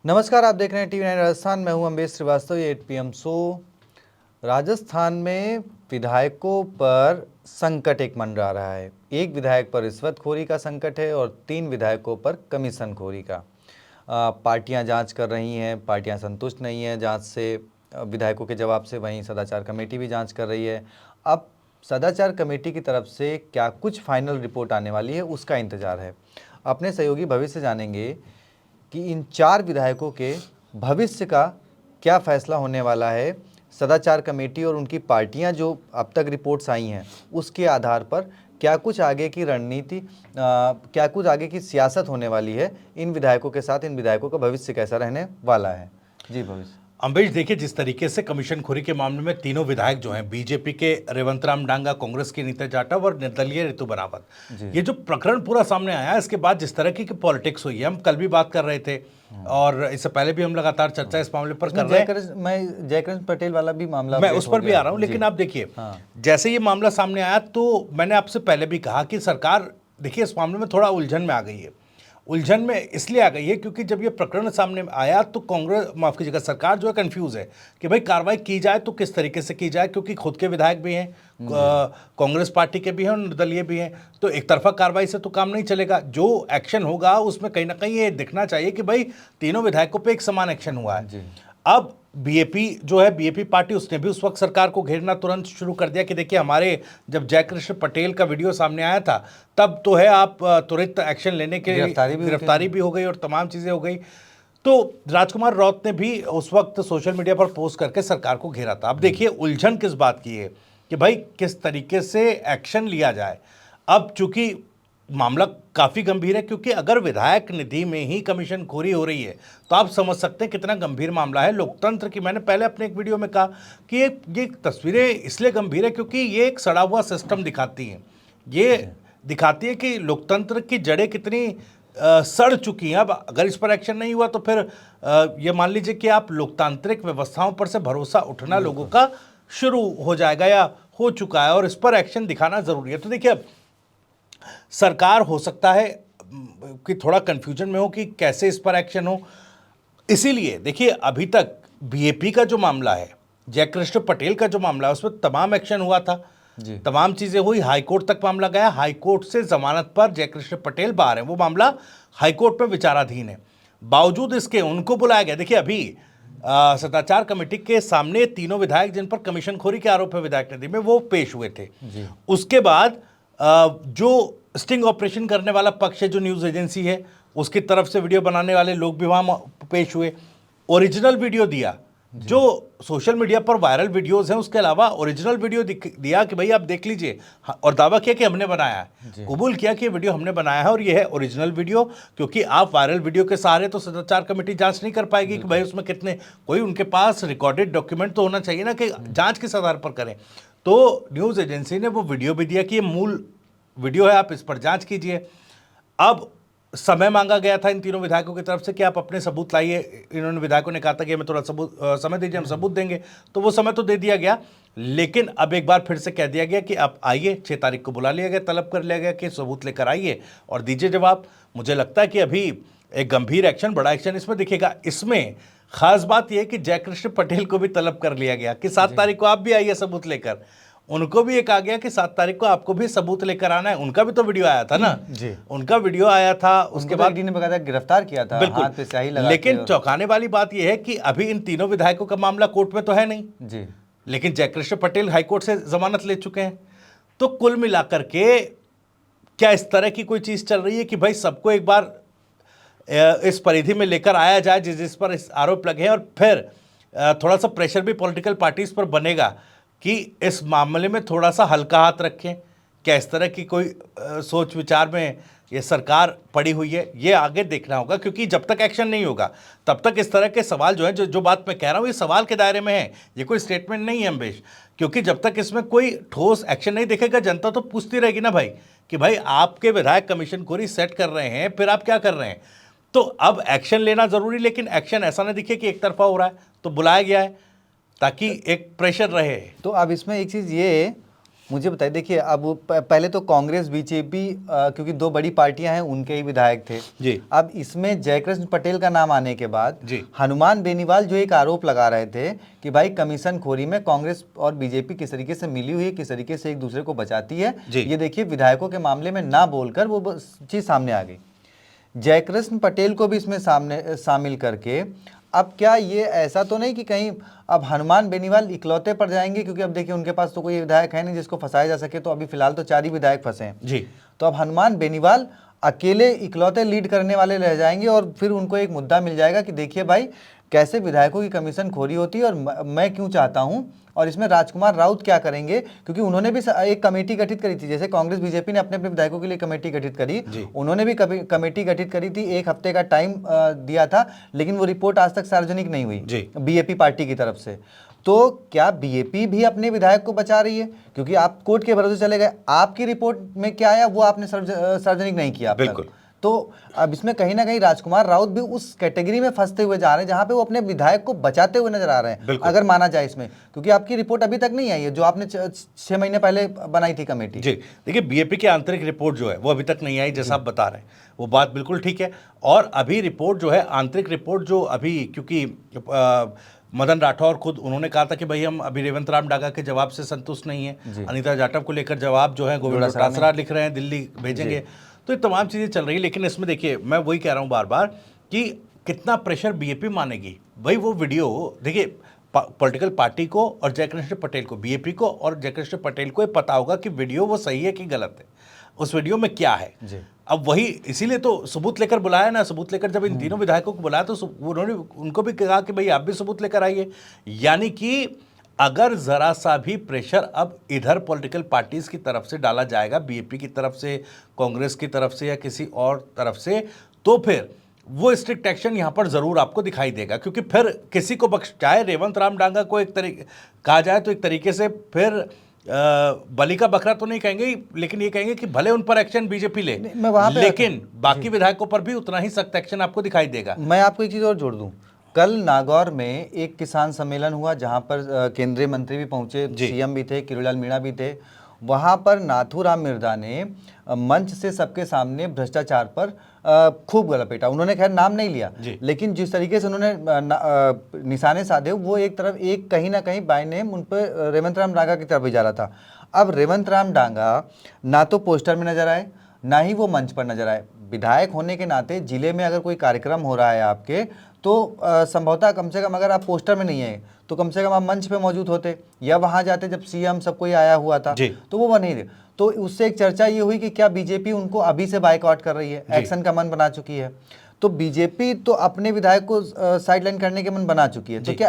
नमस्कार, आप देख रहे हैं टीवी 9 राजस्थान। मैं हूं अम्बेश श्रीवास्तव। ये 8 PM शो। राजस्थान में विधायकों पर संकट एक मंडरा रहा है। एक विधायक पर रिश्वतखोरी का संकट है और 3 विधायकों पर कमीशनखोरी का। पार्टियां जांच कर रही हैं, पार्टियां संतुष्ट नहीं हैं जांच से, विधायकों के जवाब से। वहीं सदाचार कमेटी भी जांच कर रही है। अब सदाचार कमेटी की तरफ से क्या कुछ फाइनल रिपोर्ट आने वाली है, उसका इंतजार है। अपने सहयोगी भविष्य जानेंगे कि इन 4 विधायकों के भविष्य का क्या फैसला होने वाला है। सदाचार कमेटी और उनकी पार्टियां जो अब तक रिपोर्ट्स आई हैं, उसके आधार पर क्या कुछ आगे की रणनीति, क्या कुछ आगे की सियासत होने वाली है इन विधायकों के साथ। इन विधायकों का भविष्य कैसा रहने वाला है। जी भविष्य। अम्बेश, देखिए, जिस तरीके से कमीशनखोरी के मामले में तीनों विधायक जो हैं, बीजेपी के रेवंत राम डांगा, कांग्रेस के नीता जाटव और निर्दलीय रितु बरावत, ये जो प्रकरण पूरा सामने आया, इसके बाद जिस तरह की पॉलिटिक्स हुई है, हम कल भी बात कर रहे थे और इससे पहले भी हम लगातार चर्चा इस मामले पर कर रहे हैं। मैं जयकृष्ण पटेल वाला भी मामला मैं उस पर भी आ रहा हूं, लेकिन आप देखिए, जैसे ये मामला सामने आया तो मैंने आपसे पहले भी कहा कि सरकार, देखिए, इस मामले में थोड़ा उलझन में आ गई है। उलझन में इसलिए आ गई है क्योंकि जब ये प्रकरण सामने आया तो कांग्रेस, माफ कीजिएगा, सरकार जो है कंफ्यूज है कि भाई कार्रवाई की जाए तो किस तरीके से की जाए, क्योंकि खुद के विधायक भी हैं, कांग्रेस पार्टी के भी हैं और निर्दलीय भी हैं। तो एक तरफा कार्रवाई से तो काम नहीं चलेगा। जो एक्शन होगा उसमें कहीं ना कहीं ये दिखना चाहिए कि भाई तीनों विधायकों पर एक समान एक्शन हुआ है। अब बीएपी जो है, बीएपी पार्टी, उसने भी उस वक्त सरकार को घेरना तुरंत शुरू कर दिया कि देखिए, हमारे जब जयकृष्ण पटेल का वीडियो सामने आया था तब तो है आप तुरंत एक्शन लेने के गिरफ्तारी भी हो गई और तमाम चीज़ें हो गई। तो राजकुमार राउत ने भी उस वक्त सोशल मीडिया पर पोस्ट करके सरकार को घेरा था। अब देखिए, उलझन किस बात की है कि भाई किस तरीके से एक्शन लिया जाए। अब चूंकि मामला काफ़ी गंभीर है, क्योंकि अगर विधायक निधि में ही कमीशनखोरी हो रही है तो आप समझ सकते हैं कितना गंभीर मामला है लोकतंत्र की। मैंने पहले अपने एक वीडियो में कहा कि ये तस्वीरें इसलिए गंभीर है क्योंकि ये एक सड़ा हुआ सिस्टम दिखाती हैं। ये दिखाती है कि लोकतंत्र की जड़ें कितनी सड़ चुकी हैं। अब अगर इस पर एक्शन नहीं हुआ तो फिर ये मान लीजिए कि आप लोकतांत्रिक व्यवस्थाओं पर से भरोसा उठना लोगों का शुरू हो जाएगा या हो चुका है, और इस पर एक्शन दिखाना ज़रूरी है। तो देखिए, अब सरकार हो सकता है कि थोड़ा कंफ्यूजन में हो कि कैसे इस पर एक्शन हो। इसीलिए देखिए, अभी तक बीएपी का जो मामला है, जयकृष्ण पटेल का जो मामला है, उसमें तमाम एक्शन हुआ था, तमाम चीज़ें हुई, हाईकोर्ट तक मामला गया, हाईकोर्ट से जमानत पर जयकृष्ण पटेल बाहर है, वो मामला हाईकोर्ट में विचाराधीन है। बावजूद इसके उनको बुलाया गया। देखिए, अभी सदाचार कमेटी के सामने तीनों विधायक जिन पर कमीशनखोरी के आरोप है विधायक निधि में, वो पेश हुए थे। उसके बाद जो स्टिंग ऑपरेशन करने वाला पक्ष है, जो न्यूज़ एजेंसी है, उसकी तरफ से वीडियो बनाने वाले लोग भी वहाँ पेश हुए, ओरिजिनल वीडियो दिया। जो सोशल मीडिया पर वायरल वीडियोस हैं उसके अलावा ओरिजिनल वीडियो दिया कि भाई आप देख लीजिए, और दावा किया कि हमने बनाया है, कबूल किया कि ये वीडियो हमने बनाया है और ये है ओरिजिनल वीडियो। क्योंकि आप वायरल वीडियो के सहारे तो सदाचार कमेटी जांच नहीं कर पाएगी कि भाई उसमें कितने, कोई उनके पास रिकॉर्डेड डॉक्यूमेंट तो होना चाहिए ना कि जाँच किस आधार पर करें। तो न्यूज़ एजेंसी ने वो वीडियो भी दिया कि ये मूल वीडियो है, आप इस पर जांच कीजिए। अब समय मांगा गया था इन तीनों विधायकों की तरफ से कि आप अपने सबूत लाइए। इन्होंने, विधायकों ने कहा था कि हमें थोड़ा समय दीजिए, हम सबूत देंगे। तो वो समय तो दे दिया गया, लेकिन अब एक बार फिर से कह दिया गया कि आप आइए। 6 तारीख को बुला लिया गया, तलब कर लिया गया कि सबूत लेकर आइए और दीजिए जवाब। मुझे लगता है कि अभी एक गंभीर एक्शन, बड़ा एक्शन इसमें दिखेगा। इसमें खास बात यह है कि जयकृष्ण पटेल को भी तलब कर लिया गया कि 7 तारीख को आप भी आइए सबूत लेकर। उनको भी एक आ गया कि 7 तारीख को आपको भी सबूत लेकर आना है। उनका भी तो वीडियो आया था ना जी, उनका वीडियो आया था। उसके बाद ने बकायदा गिरफ्तार किया था, हाथ पे स्याही लगा के। लेकिन चौंकाने वाली बात यह है कि अभी इन तीनों विधायकों का मामला कोर्ट में तो है नहीं जी, लेकिन जयकृष्ण पटेल हाईकोर्ट से जमानत ले चुके हैं। तो कुल मिलाकर के क्या इस तरह की कोई चीज चल रही है कि भाई सबको एक बार इस परिधि में लेकर आया जाए जिस पर इस आरोप लगे हैं, और फिर थोड़ा सा प्रेशर भी पॉलिटिकल पार्टीज पर बनेगा कि इस मामले में थोड़ा सा हल्का हाथ रखें। क्या इस तरह की कोई सोच विचार में ये सरकार पड़ी हुई है, ये आगे देखना होगा। क्योंकि जब तक एक्शन नहीं होगा तब तक इस तरह के सवाल जो है, जो बात मैं कह रहा हूँ, ये सवाल के दायरे में है, ये कोई स्टेटमेंट नहीं है अम्बेश। क्योंकि जब तक इसमें कोई ठोस एक्शन नहीं दिखेगा, जनता तो पूछती रहेगी ना भाई कि भाई आपके विधायक कमीशनखोरी सेट कर रहे हैं, फिर आप क्या कर रहे हैं। तो अब एक्शन लेना जरूरी, लेकिन एक्शन ऐसा ना दिखे कि एक तरफा हो रहा है। तो बुलाया गया है ताकि एक प्रेशर रहे। तो अब इसमें एक चीज़ ये मुझे बताइए, देखिए अब पहले तो कांग्रेस बीजेपी क्योंकि दो बड़ी पार्टियां हैं, उनके ही विधायक थे जी। अब इसमें जयकृष्ण पटेल का नाम आने के बाद जी। हनुमान बेनीवाल जो एक आरोप लगा रहे थे कि भाई कमीशन खोरी में कांग्रेस और बीजेपी किस तरीके से मिली हुई है, किस तरीके से एक दूसरे को बचाती है, ये देखिए विधायकों के मामले में ना बोलकर वो चीज सामने आ गई। जयकृष्ण पटेल को भी इसमें शामिल करके अब क्या ये ऐसा तो नहीं कि कहीं अब हनुमान बेनीवाल इकलौते पर जाएंगे, क्योंकि अब देखिए उनके पास तो कोई विधायक है नहीं जिसको फंसाया जा सके, तो अभी फिलहाल तो 4 ही विधायक फंसे हैं जी। तो अब हनुमान बेनीवाल अकेले इकलौते लीड करने वाले रह जाएंगे और फिर उनको एक मुद्दा मिल जाएगा कि देखिए भाई कैसे विधायकों की कमीशन खोरी होती है और मैं क्यों चाहता हूं, और इसमें राजकुमार राउत क्या करेंगे, क्योंकि उन्होंने भी एक कमेटी गठित करी थी, जैसे कांग्रेस बीजेपी ने अपने अपने विधायकों के लिए कमेटी गठित करी, उन्होंने भी कमेटी गठित करी थी, 1 हफ्ते का टाइम दिया था, लेकिन वो रिपोर्ट आज तक सार्वजनिक नहीं हुई बीएपी पार्टी की तरफ से। तो क्या बीएपी भी अपने विधायक को बचा रही है, क्योंकि आप कोर्ट के भरोसे चले गए, आपकी रिपोर्ट में क्या आया वो आपने सार्वजनिक नहीं किया बिल्कुल। तो अब इसमें कहीं ना कहीं राजकुमार राउत भी उस कैटेगरी में फंसते हुए जा रहे हैं जहां पे वो अपने विधायक को बचाते हुए नजर आ रहे हैं, अगर माना जाए इसमें, क्योंकि आपकी रिपोर्ट अभी तक नहीं आई है जो आपने 6 महीने पहले बनाई थी कमेटी। जी देखिए, बीएपी की आंतरिक रिपोर्ट जो है वो अभी तक नहीं आई, जैसा आप बता रहे हैं वो बात बिल्कुल ठीक है। और अभी रिपोर्ट जो है, आंतरिक रिपोर्ट जो अभी, क्योंकि मदन राठौर खुद उन्होंने कहा था कि भाई हम अभी रेवंत राम डागा के जवाब से संतुष्ट नहीं है, अनीता जाटव को लेकर जवाब जो है गोविंद डोटासरा लिख रहे हैं, दिल्ली भेजेंगे, तो ये तमाम चीज़ें चल रही है। लेकिन इसमें देखिए मैं वही कह रहा हूँ बार बार कि कितना प्रेशर बीएपी मानेगी। भाई वो वीडियो देखिए, पॉलिटिकल पार्टी को और जयकृष्ण पटेल को, बीएपी को और जयकृष्ण पटेल को ये पता होगा कि वीडियो वो सही है कि गलत है, उस वीडियो में क्या है। अब वही इसीलिए तो सबूत लेकर बुलाया ना, सबूत लेकर जब इन तीनों विधायकों को बुलाया तो उन्होंने उनको भी कहा कि भाई आप भी सबूत लेकर आइए। यानी कि अगर ज़रा सा भी प्रेशर अब इधर पॉलिटिकल पार्टीज़ की तरफ से डाला जाएगा, बीएपी की तरफ से, कांग्रेस की तरफ से या किसी और तरफ से, तो फिर वो स्ट्रिक्ट एक्शन यहाँ पर ज़रूर आपको दिखाई देगा। क्योंकि फिर किसी को बख्श, चाहे रेवंत राम डांगा को एक तरीके कहा जाए तो एक तरीके से फिर बलि का बकरा तो नहीं कहेंगे, लेकिन ये कहेंगे कि भले उन पर एक्शन बीजेपी ले, लेकिन बाकी विधायकों पर भी उतना ही सख्त एक्शन आपको दिखाई देगा। मैं आपको एक चीज़ और जोड़ दूं, कल नागौर में एक किसान सम्मेलन हुआ जहां पर केंद्रीय मंत्री भी पहुंचे, सीएम भी थे, किरोड़ीलाल मीणा भी थे। वहां पर नाथूराम मिर्जा ने मंच से सबके सामने भ्रष्टाचार पर खूब गलपेटा। उन्होंने खैर नाम नहीं लिया, लेकिन जिस तरीके से उन्होंने निशाने साधे वो एक तरफ एक कहीं ना कहीं बाय नेम उन पर रेवंत राम डांगा की तरफ भी जा रहा था। अब रेवंत राम डांगा ना तो पोस्टर में नजर आए, ना ही वो मंच पर नजर आए। विधायक होने के नाते जिले में अगर कोई कार्यक्रम हो रहा है आपके, तो संभवतः कम से कम अगर आप पोस्टर में नहीं है तो कम से कम आप मंच पे मौजूद होते या वहां जाते जब सीएम सब कोई आया हुआ था, तो वो नहीं थे। तो उससे एक चर्चा ये हुई कि क्या बीजेपी उनको अभी से बाइकआउट कर रही है, एक्शन का मन बना चुकी है। तो बीजेपी तो अपने विधायक को साइडलाइन करने के मन बना चुकी है, तो क्या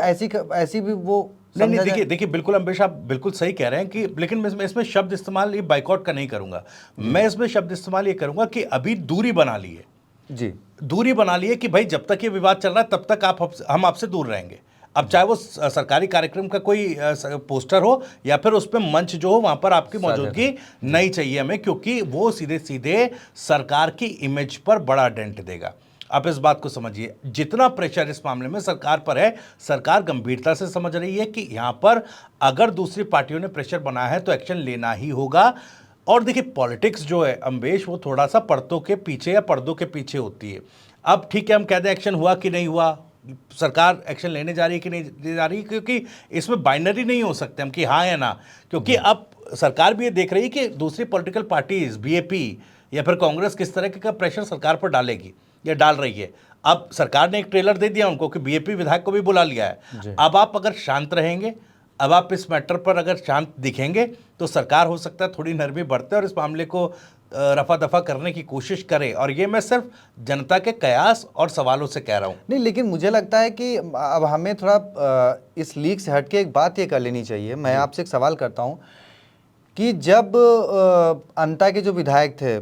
ऐसी भी वो नहीं देखिए बिल्कुल अम्बेश, आप बिल्कुल सही कह रहे हैं कि, लेकिन मैं इसमें शब्द इस्तेमाल ये बाइकआउट का नहीं करूंगा, मैं इसमें शब्द इस्तेमाल ये करूंगा कि अभी दूरी बना ली है। जी, दूरी बना ली है कि भाई जब तक ये विवाद चल रहा है तब तक हम आपसे दूर रहेंगे। अब चाहे वो सरकारी कार्यक्रम का कोई पोस्टर हो या फिर उस पर मंच जो हो, वहां पर आपकी मौजूदगी नहीं चाहिए हमें, क्योंकि वो सीधे सीधे सरकार की इमेज पर बड़ा डेंट देगा। आप इस बात को समझिए, जितना प्रेशर इस मामले में सरकार पर है, सरकार गंभीरता से समझ रही है कि यहां पर अगर दूसरी पार्टियों ने प्रेशर बनाया है तो एक्शन लेना ही होगा। और देखिए पॉलिटिक्स जो है अम्बेश, वो थोड़ा सा पर्दों के पीछे या पर्दों के पीछे होती है। अब ठीक है, हम कह दें एक्शन हुआ कि नहीं हुआ, सरकार एक्शन लेने जा रही है कि नहीं ले जा रही है, क्योंकि इसमें बाइनरी नहीं हो सकते हम कि हाँ या ना, क्योंकि अब सरकार भी ये देख रही है कि दूसरी पॉलिटिकल पार्टीज, बीएपी या फिर कांग्रेस किस तरह का प्रेशर सरकार पर डालेगी या डाल रही है। अब सरकार ने एक ट्रेलर दे दिया उनको कि बीएपी विधायक को भी बुला लिया है। अब आप अगर शांत रहेंगे, अब आप इस मैटर पर अगर शांत दिखेंगे तो सरकार हो सकता है थोड़ी नरमी बरते और इस मामले को रफा दफा करने की कोशिश करे। और ये मैं सिर्फ जनता के कयास और सवालों से कह रहा हूँ। नहीं, लेकिन मुझे लगता है कि अब हमें थोड़ा इस लीक से हटके एक बात ये कर लेनी चाहिए। मैं आपसे एक सवाल करता हूँ कि जब अंता के जो विधायक थे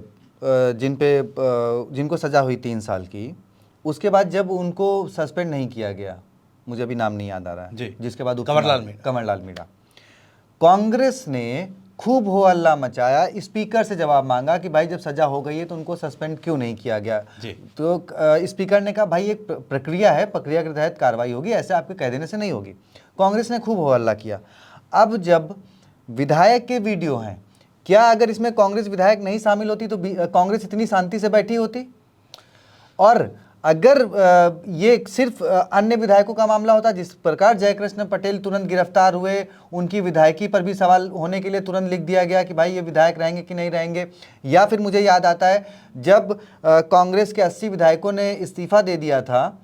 जिनको सजा हुई 3 साल की, उसके बाद जब उनको सस्पेंड नहीं किया गया, मुझे अभी नाम नहीं याद आ रहा है, जिसके बाद कंवरलाल मीणा, कांग्रेस ने खूब हो हल्ला मचाया, स्पीकर से जवाब मांगा कि भाई जब सजा हो गई है तो उनको सस्पेंड क्यों नहीं किया गया। तो स्पीकर ने कहा भाई एक प्रक्रिया है, प्रक्रिया के तहत कार्रवाई होगी, ऐसे आपके कह देने से नहीं होगी। कांग्रेस ने खूब हो हल्ला किया। अब जब विधायक के वीडियो हैं। क्या अगर इसमें कांग्रेस विधायक नहीं शामिल होती तो कांग्रेस इतनी शांति से बैठी होती? और अगर ये सिर्फ अन्य विधायकों का मामला होता, जिस प्रकार जयकृष्ण पटेल तुरंत गिरफ्तार हुए, उनकी विधायकी पर भी सवाल होने के लिए तुरंत लिख दिया गया कि भाई ये विधायक रहेंगे कि नहीं रहेंगे। या फिर मुझे याद आता है जब कांग्रेस के 80 विधायकों ने इस्तीफा दे दिया था,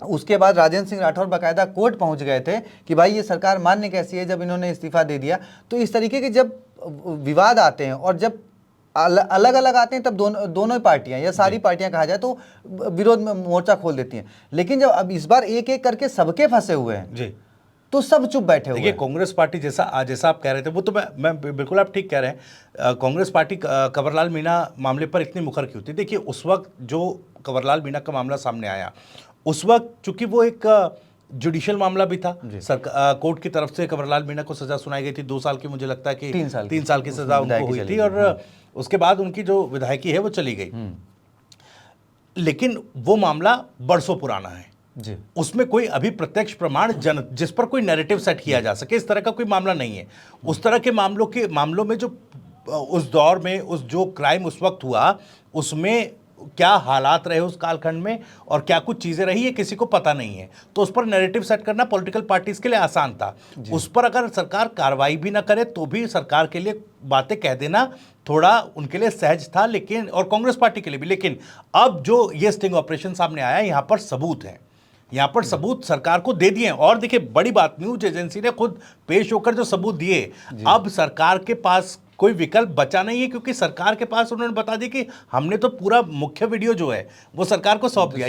उसके बाद राजेंद्र सिंह राठौर बाकायदा कोर्ट पहुंच गए थे कि भाई ये सरकार मान्य कैसी है जब इन्होंने इस्तीफा दे दिया। तो इस तरीके के जब विवाद आते हैं और जब अलग अलग आते हैं तब दोनों ही पार्टियां या सारी पार्टियां कहा जाए तो विरोध में मोर्चा खोल देती हैं। लेकिन जब अब इस बार एक एक करके सबके फंसे हुए हैं जी, तो सब चुप बैठे हुए देखिए हैं। कांग्रेस पार्टी जैसा आप कह रहे थे वो तो मैं बिल्कुल आप ठीक कह रहे हैं। कांग्रेस पार्टी कंवरलाल मीणा मामले पर इतनी मुखर क्यों थी? देखिए उस वक्त जो कंवरलाल मीणा का मामला सामने आया, उस वक्त चूंकि वो एक जुडिशियल मामला भी था, कोर्ट की तरफ से कंवरलाल मीणा को सजा सुनाई गई थी 2 साल की, मुझे लगता है कि 3 साल की सजा उनको हुई थी, और उसके बाद उनकी जो विधायकी है वो चली गई। लेकिन वो मामला बरसों पुराना है जी। उसमें कोई अभी प्रत्यक्ष प्रमाण जिस पर कोई नैरेटिव सेट किया जा सके, इस तरह का कोई मामला नहीं है। उस तरह के मामलों में जो उस दौर में जो क्राइम उस वक्त हुआ, उसमें क्या हालात रहे उस कालखंड में और क्या कुछ चीज़ें रही है किसी को पता नहीं है। तो उस पर नैरेटिव सेट करना पॉलिटिकल पार्टीज के लिए आसान था। उस पर अगर सरकार कार्रवाई भी ना करे तो भी सरकार के लिए बातें कह देना थोड़ा उनके लिए सहज था, लेकिन और कांग्रेस पार्टी के लिए भी। लेकिन अब जो ये स्टिंग ऑपरेशन सामने आया, यहाँ पर सबूत है, यहाँ पर सबूत सरकार को दे दिए हैं। और देखिए बड़ी बात, न्यूज एजेंसी ने खुद पेश होकर जो सबूत दिए, अब सरकार के पास कोई विकल्प बचा नहीं है, क्योंकि सरकार के पास उन्होंने बता दिया कि हमने तो पूरा मुख्य वीडियो जो है वो सरकार को सौंप दिया।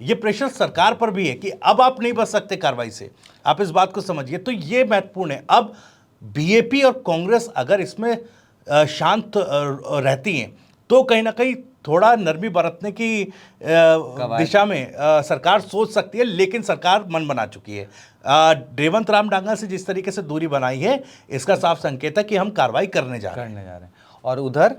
ये प्रेशर सरकार पर भी है कि अब आप नहीं बच सकते कार्रवाई से, आप इस बात को समझिए। तो ये महत्वपूर्ण है। अब बीएपी और कांग्रेस अगर इसमें शांत रहती हैं तो कहीं ना कहीं थोड़ा नरमी बरतने की दिशा में सरकार सोच सकती है, लेकिन सरकार मन बना चुकी है। रेवंत राम डांगा से जिस तरीके से दूरी बनाई है, इसका साफ संकेत है कि हम कार्रवाई करने जा रहे हैं। और उधर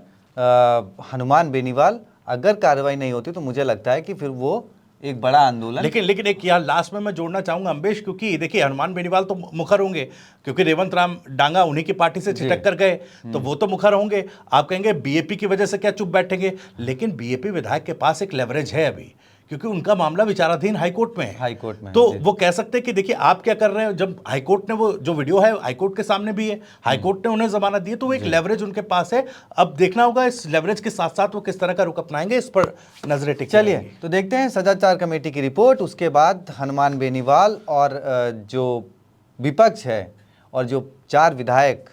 हनुमान बेनीवाल, अगर कार्रवाई नहीं होती तो मुझे लगता है कि फिर वो एक बड़ा आंदोलन। लेकिन एक यहाँ लास्ट में मैं जोड़ना चाहूंगा अम्बेश, क्योंकि देखिए हनुमान बेनीवाल तो मुखर होंगे, क्योंकि रेवंत राम डांगा उन्हीं की पार्टी से छिटक कर गए, तो वो तो मुखर होंगे। आप कहेंगे बीएपी की वजह से क्या चुप बैठेंगे, लेकिन बीएपी विधायक के पास एक लेवरेज है अभी, क्योंकि उनका मामला विचाराधीन हाईकोर्ट में है। तो वो कह सकते हैं कि देखिए आप क्या कर रहे हैं। जब हाईकोर्ट ने वो जो वीडियो है हाईकोर्ट के सामने भी है, हाईकोर्ट ने उन्हें जमानत दी है, तो वो एक लेवरेज उनके पास है। अब देखना होगा इस लेवरेज के साथ साथ वो किस तरह का रुख अपनाएंगे, इस पर नजरें टिकी। चलिए तो देखते हैं सदाचार कमेटी की रिपोर्ट, उसके बाद हनुमान बेनीवाल और जो विपक्ष है और जो 4 विधायक,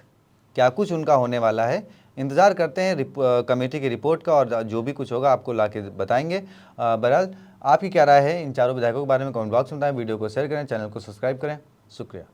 क्या कुछ उनका होने वाला है। इंतज़ार करते हैं कमेटी की रिपोर्ट का, और जो भी कुछ होगा आपको ला के बताएंगे। बहरहाल आपकी क्या राय है इन 4 विधायकों के बारे में कमेंट बॉक्स में बताएं। वीडियो को शेयर करें, चैनल को सब्सक्राइब करें। शुक्रिया।